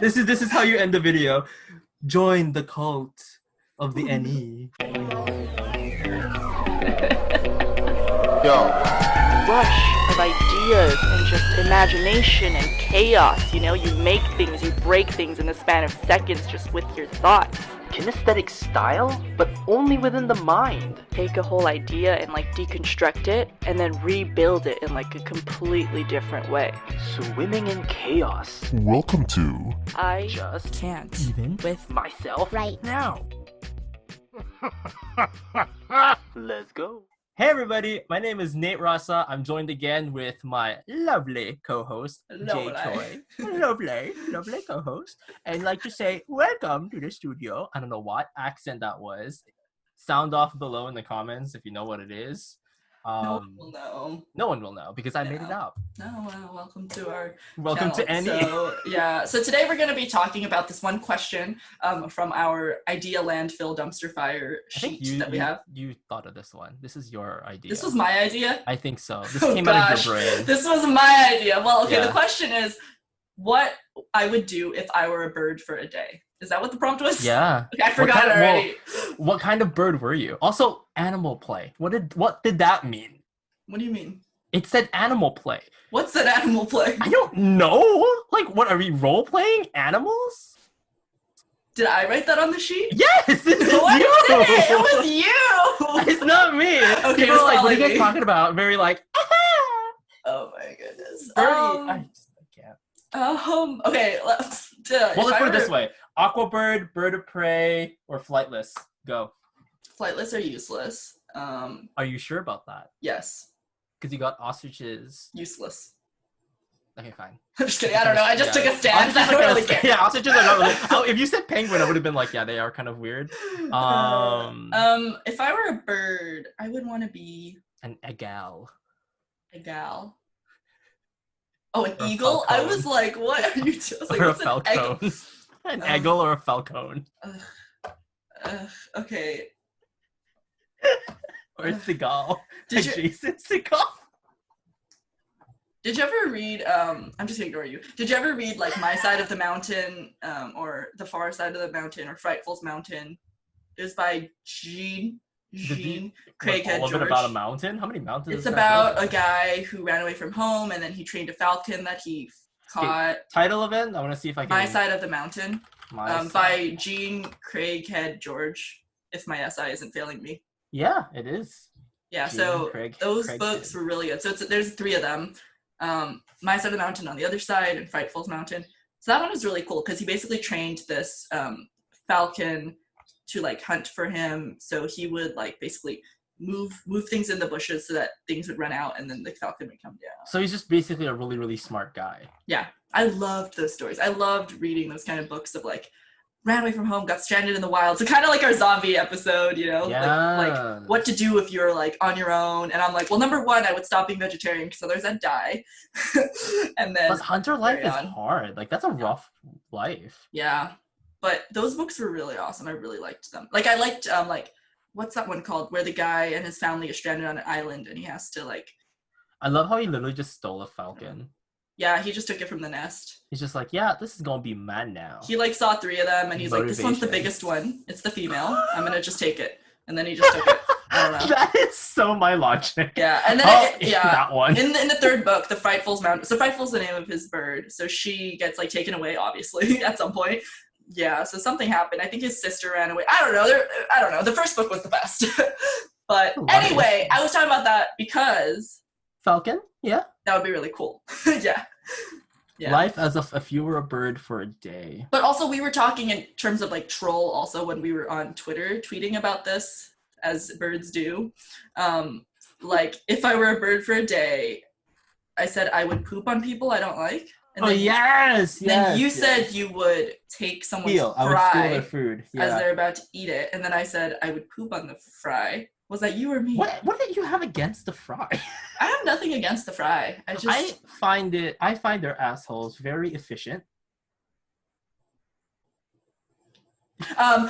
This is how you end the video. Join the cult of the NE. Yo, Rush of ideas and just imagination and chaos. You know, you make things, you break things in the span of seconds just with your thoughts. Kinesthetic style, but only within the mind. Take a whole idea and deconstruct it and then rebuild it in a completely different way. Swimming in chaos. welcome to I Just can't Even with myself. right now. Let's go. Hey everybody, my name is Nate Rasa. I'm joined again with my lovely co-host, Jay Choi. Lovely co-host. And like to say, welcome to the studio. I don't know what accent that was. Sound off below in the comments if you know what it is. No one will know. No one will know because I made it No. up. No, welcome to our Welcome to channel. NE. So today we're going to be talking about this one question from our idea landfill dumpster fire I think sheet that we have. you thought of this one. This is your idea. This was my idea? I think so. This Oh, came out of gosh. your brain. This was my idea. Well, okay, Yeah. The question is what I would do if I were a bird for a day. Is that what the prompt was? Yeah. Okay, I forgot already. What kind of bird were you? Also, animal play. What did that mean? What do you mean? It said animal play. What's that animal play? I don't know. Like, what are we role playing animals? Did I write that on the sheet? Yes, this is What you. is it? It was you. It's not me. Okay, People are it's like, what are you probably guys me. talking about? Very like, Oh my goodness. birdie. I can't. Okay. Well, let's put it this way: aqua bird, bird of prey, or flightless. Go. Flightless are useless. Are you sure about that? Yes, Because you got ostriches. useless. Okay, fine. I'm just kidding. I don't know. I just Yeah. took a stance. I Ostriches don't are really kinda- care. Yeah, ostriches are not really. If you said penguin, I would have been like, yeah, they are kind of weird. If I were a bird, I would want to be An egal. a gal. Oh, an Or a eagle? I falcon. was like, what are you doing? Like, Or a what's an egg- falcon. An eagle or a falcon. Okay. Or a seagull. Did you- Adjacent seagull. Did you ever read? I'm just gonna ignore you. Did you ever read My Side of the Mountain, or The Far Side of the Mountain, or Frightful's Mountain? It was by Jean Craighead All of it George. about a mountain? How many mountains? It's is that about book? a guy who ran away from home, and then he trained a falcon that he caught. Title of it? I want to see if I can. My Side of the Mountain, My Side. by Jean Craighead George. If my SI isn't failing me. Yeah, it is. Yeah, Jean so Craighead. those books were really good. So there's three of them. My Side of the Mountain on the other side, and Frightful's Mountain. So that one was really cool because he basically trained this falcon to hunt for him. So he would basically move things in the bushes so that things would run out, and then the falcon would come down. So he's just basically a really, really smart guy. Yeah, I loved those stories. I loved reading those kind of books of ran away from home, got stranded in the wild. So kind of like our zombie episode, you know, Yeah. what to do if you're on your own. And I'm like, well, number one, I would stop being vegetarian because otherwise I'd die. And then Plus, hunter life is carry on. hard. That's a rough life. Yeah, but those books were really awesome. I really liked them. I liked what's that one called where the guy and his family are stranded on an island and he has to I love how he literally just stole a falcon. yeah, he just took it from the nest. He's just like, yeah, this is gonna be mad now. He saw three of them and he's like, this one's the Motivation. biggest one. It's the female. I'm gonna just take it. And then he just took it. I don't know. That is so my logic. Yeah, and then that one. in the third book, the Frightful's Mountain. So Frightful's the name of his bird. So she gets taken away, obviously, at some point. Yeah, so something happened. I think his sister ran away. I don't know. The first book was the best. But anyway, I was talking about that because Falcon? Yeah. that would be really cool. Yeah. Yeah. Life as if you were a bird for a day. But also we were talking in terms of troll also when we were on Twitter tweeting about this, as birds do. If I were a bird for a day, I said I would poop on people I don't like. And Oh then, yes! Then you yes. said you would take someone's Steal. I would steal fry their food. as Yeah. they're about to eat it. And then I said I would poop on the fry. Was that you or me? What did you have against the fry? I have nothing against the fry. I find their assholes very efficient.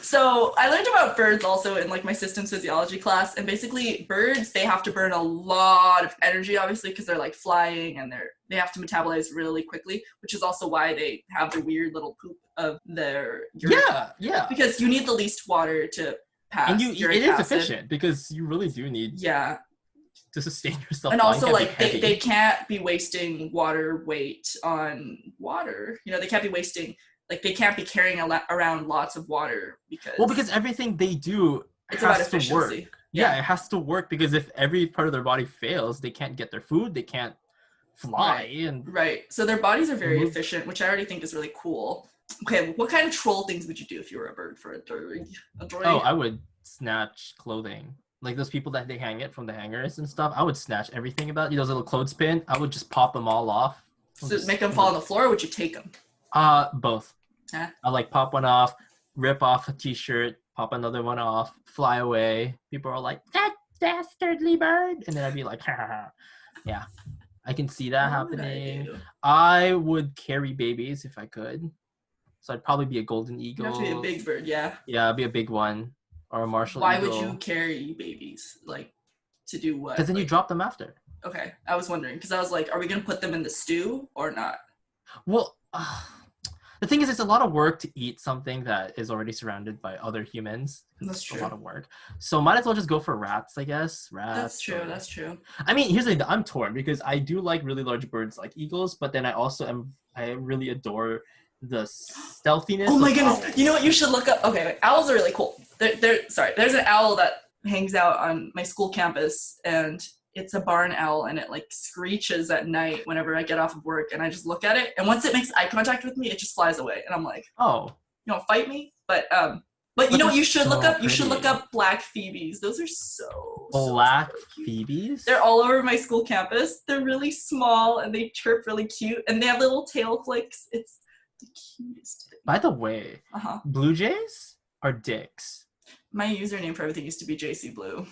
So I learned about birds also in like my systems physiology class, and basically birds, they have to burn a lot of energy, obviously, because they're like flying and they have to metabolize really quickly, which is also why they have the weird little poop of their urine. Yeah. Because you need the least water to pass. And uric it is acid. efficient because you really do need to sustain yourself. And also, like, they can't be wasting water weight on water. You know, they can't be wasting, like, they can't be carrying around lots of water because everything they do has to work. Yeah, it has to work because if every part of their body fails, they can't get their food, they can't fly. Right. So their bodies are very efficient, which I already think is really cool. Okay, what kind of troll things would you do if you were a bird for a droid? Oh, I would snatch clothing. Like those people that they hang it from the hangers and stuff, I would snatch everything about you. Those little clothespin, I would just pop them all off. So make them fall on the floor, or would you take them? Both. Huh? I like pop one off, rip off a t-shirt, pop another one off, fly away. People are like, that dastardly bird. And then I'd be like, ha ha ha. Yeah. I can see that happening. I would carry babies if I could. So I'd probably be a golden eagle. You have to be a big bird, yeah. Yeah, I'd be a big one. Or a martial Why eagle. would you carry babies? Like, to do what? Because then you drop them after. Okay, I was wondering. Because I was like, are we going to put them in the stew or not? Well, the thing is, it's a lot of work to eat something that is already surrounded by other humans. That's true. A lot of work. So might as well just go for rats, I guess. That's true. I mean, here's the thing. I'm torn because I do like really large birds like eagles, but then I really adore the stealthiness. Oh my goodness. Owls. You know what you should look up? Okay, wait. Owls are really cool. There's an owl that hangs out on my school campus, and it's a barn owl, and it like screeches at night whenever I get off of work, and I just look at it, and once it makes eye contact with me, it just flies away, and I'm like, oh, you don't fight me? But you know what you should look up? pretty. You should look up black phoebes. Those are so black cute. phoebes? They're all over my school campus. They're really small, and they chirp really cute, and they have little tail flicks. It's the cutest thing. By the way, blue jays are dicks. My username for everything used to be JC Blue.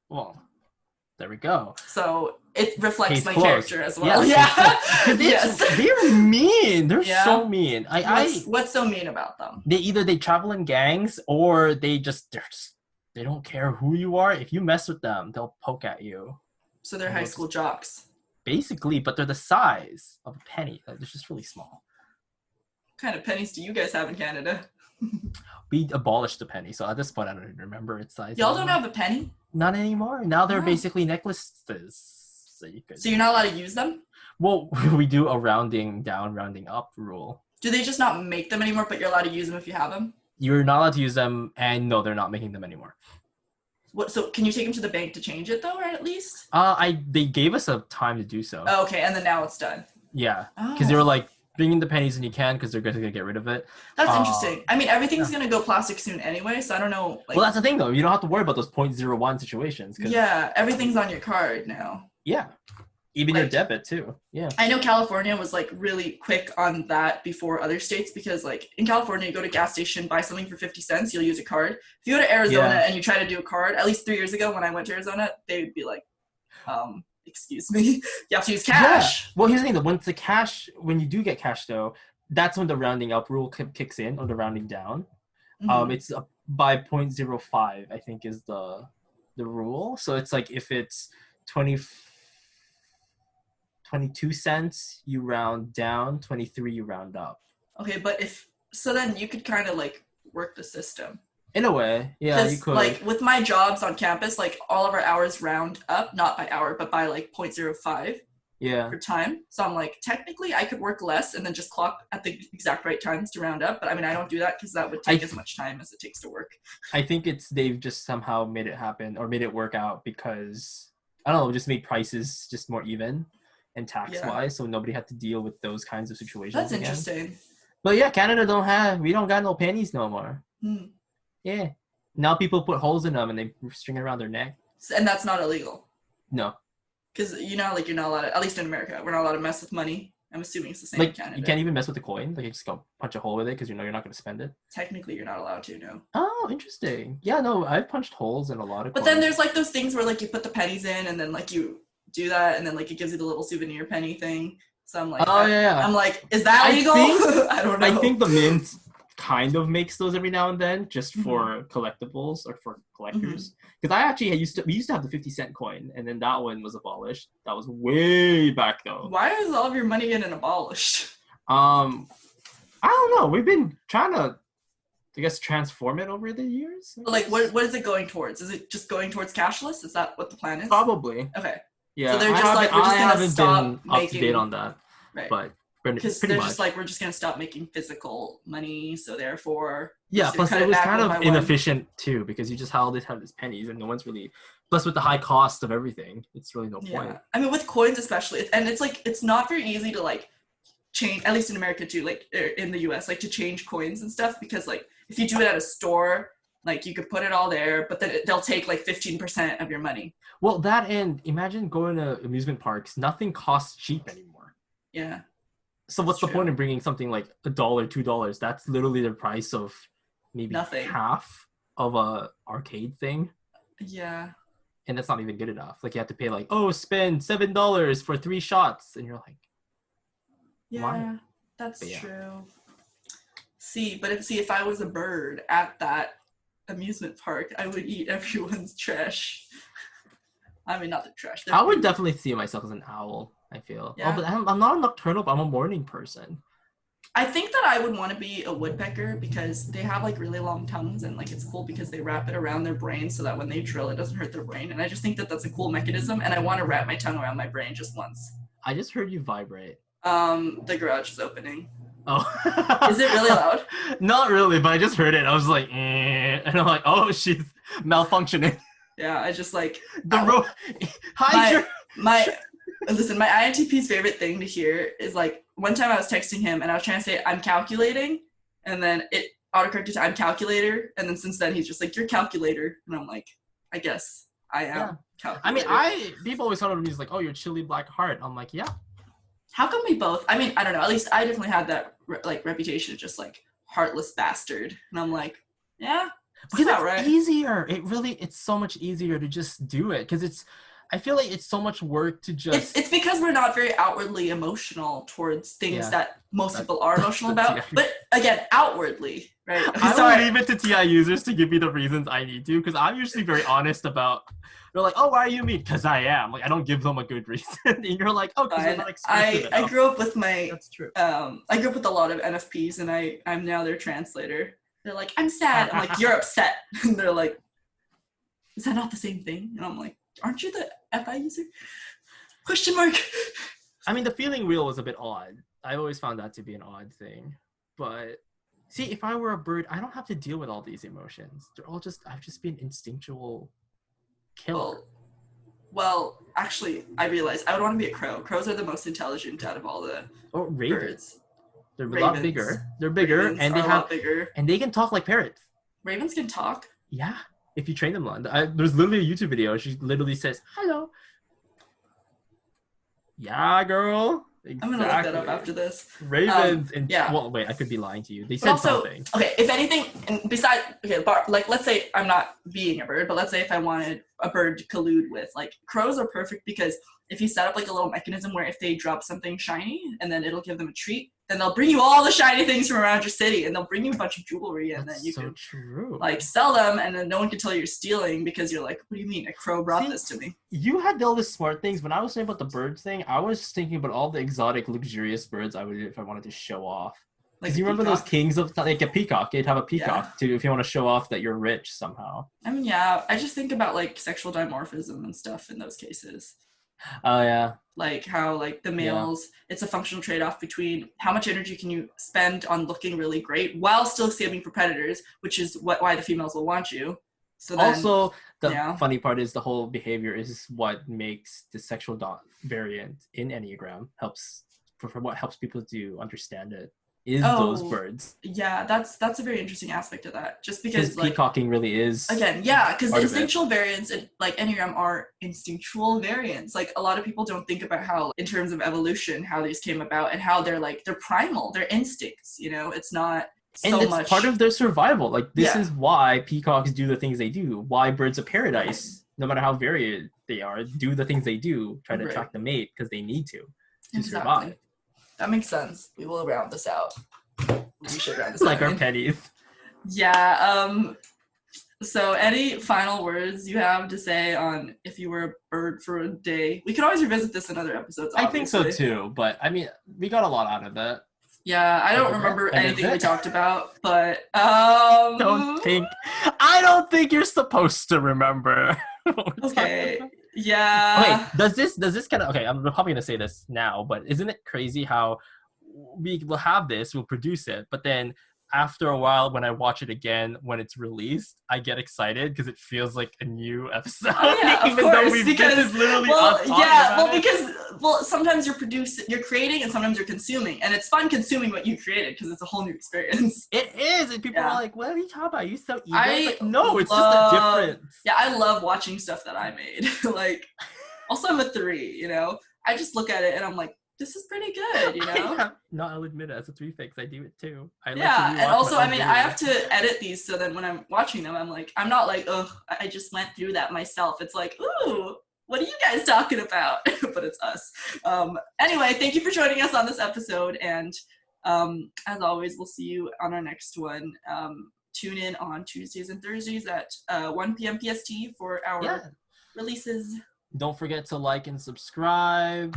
Well, there we go. So it reflects Case my closed. character as well. Yeah. Yes. They're mean. They're so mean. What's so mean about them? They travel in gangs or they don't care who you are. If you mess with them, they'll poke at you. So they're high school jocks. Basically, but they're the size of a penny. Like, they're just really small. What kind of pennies do you guys have in Canada? We abolished the penny, so at this point I don't even remember its size. Y'all don't have a penny? Not anymore. Now they're basically necklaces. So you're not allowed to use them? Well, we do a rounding down, rounding up rule. Do they just not make them anymore, but you're allowed to use them if you have them? You're not allowed to use them, and no, they're not making them anymore. What? So can you take them to the bank to change it though, or at least? They gave us a time to do so. Oh, okay, and then now it's done. Yeah, because they were like, bring in the pennies and you can, because they're going to get rid of it. That's interesting. I mean, everything's going to go plastic soon anyway, so I don't know. Well, that's the thing, though. You don't have to worry about those 0.01 situations. Yeah, everything's on your card now. Yeah. Even your debit, too. Yeah. I know California was, like, really quick on that before other states, because, like, in California, you go to a gas station, buy something for 50 cents, you'll use a card. If you go to Arizona and you try to do a card, at least 3 years ago when I went to Arizona, they'd be like, excuse me, you have to use cash. Yeah. Well, here's the thing, when you do get cash, though, that's when the rounding up rule kicks in, or the rounding down. Mm-hmm. It's by 0.05, I think, is the rule. So it's like if it's 22 cents, you round down, 23 you round up. Okay, but then you could kind of like work the system. In a way, yeah, you could. Like with my jobs on campus, like all of our hours round up, not by hour, but by like 0.05 per time. So I'm like, technically I could work less and then just clock at the exact right times to round up. But I mean, I don't do that because that would take as much time as it takes to work. I think they've just somehow made it happen or made it work out because, I don't know, just made prices just more even and tax-wise, so nobody had to deal with those kinds of situations. That's interesting. But yeah, Canada we don't got no pennies no more. Yeah. Now people put holes in them and they string it around their neck. And that's not illegal? No. Because, like, you're not allowed to, at least in America, we're not allowed to mess with money. I'm assuming it's the same in Canada. You can't even mess with the coin? Like, you just go punch a hole with it because you know you're not going to spend it? Technically, you're not allowed to, no. Oh, interesting. Yeah, no, I've punched holes in a lot of coins. But then there's, like, those things where, like, you put the pennies in and then, like, you do that and then, like, it gives you the little souvenir penny thing. So I'm like, I'm like, is that legal? I don't know. I think the mint kind of makes those every now and then, just for collectibles or for collectors. Because we used to have the 50-cent coin, and then that one was abolished. That was way back though. Why is all of your money getting abolished? I don't know. We've been trying to, I guess, transform it over the years. Like, what is it going towards? Is it just going towards cashless? Is that what the plan is? Probably. Okay. Yeah. So they're just like, we're just gonna stop been up to date on that. Right. But because pretty they're much. just like, we're just gonna stop making physical money, so therefore plus it was kind of inefficient too, because you just always have these pennies and no one's really, plus with the high cost of everything, it's really no point. I mean, with coins especially, and it's like, it's not very easy to like change, at least in America too, like in the US, like to change coins and stuff, because like if you do it at a store, like you could put it all there, but then they'll take like 15% of your money. Well, that, and imagine going to amusement parks, nothing costs cheap anymore. Yeah. So what's the point in bringing something like $1, $2? That's literally the price of maybe half of a arcade thing. Yeah. And that's not even good enough. Like you have to pay like, spend $7 for 3 shots, and you're like, why? That's true. If I was a bird at that amusement park, I would eat everyone's trash. I mean, not the trash. I would definitely see myself as an owl, I feel. Yeah. But I'm not a nocturnal, but I'm a morning person. I think that I would want to be a woodpecker because they have like really long tongues, and like it's cool because they wrap it around their brain so that when they drill, it doesn't hurt their brain. And I just think that that's a cool mechanism, and I want to wrap my tongue around my brain just once. I just heard you vibrate. The garage is opening. Oh. Is it really loud? Not really, but I just heard it. I was like, and I'm like, oh, she's malfunctioning. Yeah, I just like Listen, my INTP's favorite thing to hear is like, one time I was texting him and I was trying to say I'm calculating, and then it autocorrected to I'm calculator, and then since then he's just like, you're calculator, and I'm like, I guess I am calculator. I mean, people always thought of me as like, oh, you're chilly black heart. I'm like, yeah. How come we both? I mean, I don't know. At least I definitely had that reputation of just like heartless bastard, and I'm like, yeah, because it's easier. It's so much easier to just do it, because I feel like it's so much work to just. It's because we're not very outwardly emotional towards things that most people are emotional about. But again, outwardly, right? I will leave it to TI users to give me the reasons I need to, because I'm usually very honest about. They're like, oh, why are you mean? Because I am. Like, I don't give them a good reason. And you're like, oh, because you're not expressive enough. I grew up with my. That's true. I grew up with a lot of NFPs, and I'm now their translator. They're like, I'm sad. I'm like, you're upset. And they're like, is that not the same thing? And I'm like, aren't you the FI user? Question mark. I mean, the feeling wheel was a bit odd. I always found that to be an odd thing. But see, if I were a bird, I don't have to deal with all these emotions. I've just been instinctual killer. Well, actually, I realized I would want to be a crow. Crows are the most intelligent out of all the birds. They're a lot bigger. They're bigger, and they have bigger, and they can talk like parrots. Ravens can talk. Yeah, if you train them on. There's literally a YouTube video. She literally says, "Hello." Yeah, girl. Exactly. I'm gonna look that up after this. Ravens well, wait, I could be lying to you. They said something. Okay, if anything, and besides, like let's say I'm not being a bird, but let's say if I wanted a bird to collude with, like, crows are perfect because if you set up like a little mechanism where if they drop something shiny and then it'll give them a treat, then they'll bring you all the shiny things from around your city, and they'll bring you a bunch of jewelry, and then you can like sell them, and then no one can tell you're stealing because you're like, what do you mean? A crow brought this to me. You had all the smart things. When I was saying about the bird thing, I was thinking about all the exotic, luxurious birds I would do if I wanted to show off. Like, you remember those kings of, like, a peacock? You'd have a peacock too if you want to show off that you're rich somehow. I mean, yeah, I just think about like sexual dimorphism and stuff in those cases. Oh yeah. Like how like the males, it's a functional trade-off between how much energy can you spend on looking really great while still saving for predators, which is why the females will want you. So then, also, the funny part is the whole behavior is what makes the sexual variant in Enneagram for what helps people to understand it. Those birds. Yeah, that's a very interesting aspect of that. Just because like, peacocking really is. Again, yeah, because the instinctual variants in like Enneagram are instinctual variants. Like a lot of people don't think about how, in terms of evolution, how these came about and how they're primal, they're instincts. You know, it's not so much. Part of their survival. Like this is why peacocks do the things they do. Why birds of paradise, no matter how varied they are, do the things they do. Try to attract the mate because they need to survive. That makes sense. We will round this out. we should round this It's like down. our pennies. Yeah. So any final words you have to say on if you were a bird for a day? We could always revisit this in other episodes. I think so obviously. too, but I mean, we got a lot out of it. Yeah, I don't And remember that's anything we it. talked about, but I don't think you're supposed to remember. what we're talking okay. about. Yeah. Wait, does this kind of okay? I'm probably gonna say this now, but isn't it crazy how we will have this, we'll produce it, but then after a while, when I watch it again when it's released, I get excited because it feels like a new episode. Oh, yeah, of even though course, this is literally well, us talking yeah, about well, it. because sometimes you're creating, and sometimes you're consuming, and it's fun consuming what you created because it's a whole new experience. It is, and people Yeah. are like, "What are you talking about? Are you so evil?" I It's like, no, it's love- just a difference. Yeah, I love watching stuff that I made. Like, also I'm a 3, you know. I just look at it and I'm like, this is pretty good, you know. No, I'll admit it. As a 3 fix, I do it too. I Yeah, and also, I mean, I have to. to edit these, so then when I'm watching them, I'm not like, ugh, I just went through that myself. It's like, ooh, what are you guys talking about? But it's us. Anyway, thank you for joining us on this episode, and as always, we'll see you on our next one. Tune in on Tuesdays and Thursdays at 1 p.m. PST for our releases. Don't forget to like and subscribe.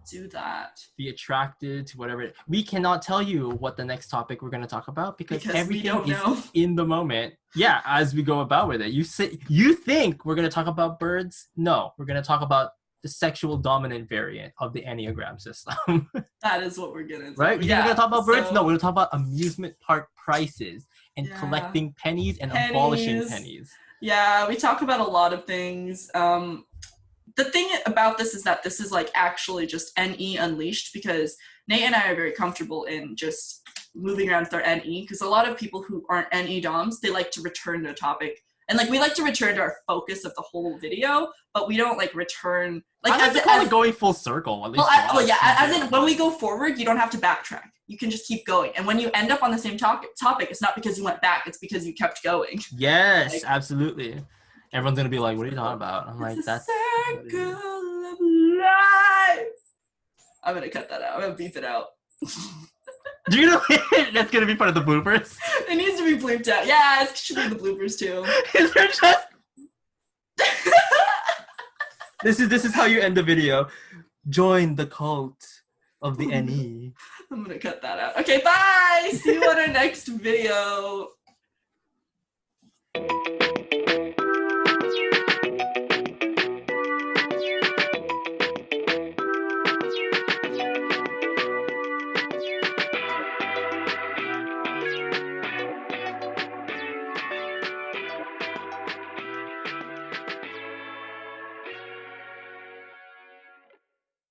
Do that. Be attracted to whatever. We cannot tell you what the next topic we're going to talk about because we everything don't is know. in the moment. Yeah, as we go about with it. You think we're going to talk about birds? No, we're going to talk about the sexual dominant variant of the Enneagram system. That is what we're gonna do. Right? We're going to talk about birds? No, we're going to talk about amusement park prices and collecting pennies and abolishing pennies. Yeah, we talk about a lot of things. The thing about this is that this is like actually just NE unleashed, because Nate and I are very comfortable in just moving around with our NE, because a lot of people who aren't NE DOMs, they like to return to a topic. And like we like to return to our focus of the whole video, but we don't like return like I like to call it going full circle. At least as in when we go forward, you don't have to backtrack. You can just keep going. And when you end up on the same topic, it's not because you went back, it's because you kept going. Yes, Like, absolutely. Everyone's gonna be like, "What are you talking about?" I'm like, "That's circle of life." I'm gonna cut that out. I'm gonna beep it out. Do you know that's gonna be part of the bloopers? It needs to be bleeped out. Yeah, it should be in the bloopers too. Is there just this is how you end the video. Join the cult of the NE. I'm gonna cut that out. Okay, bye. See you on our next video.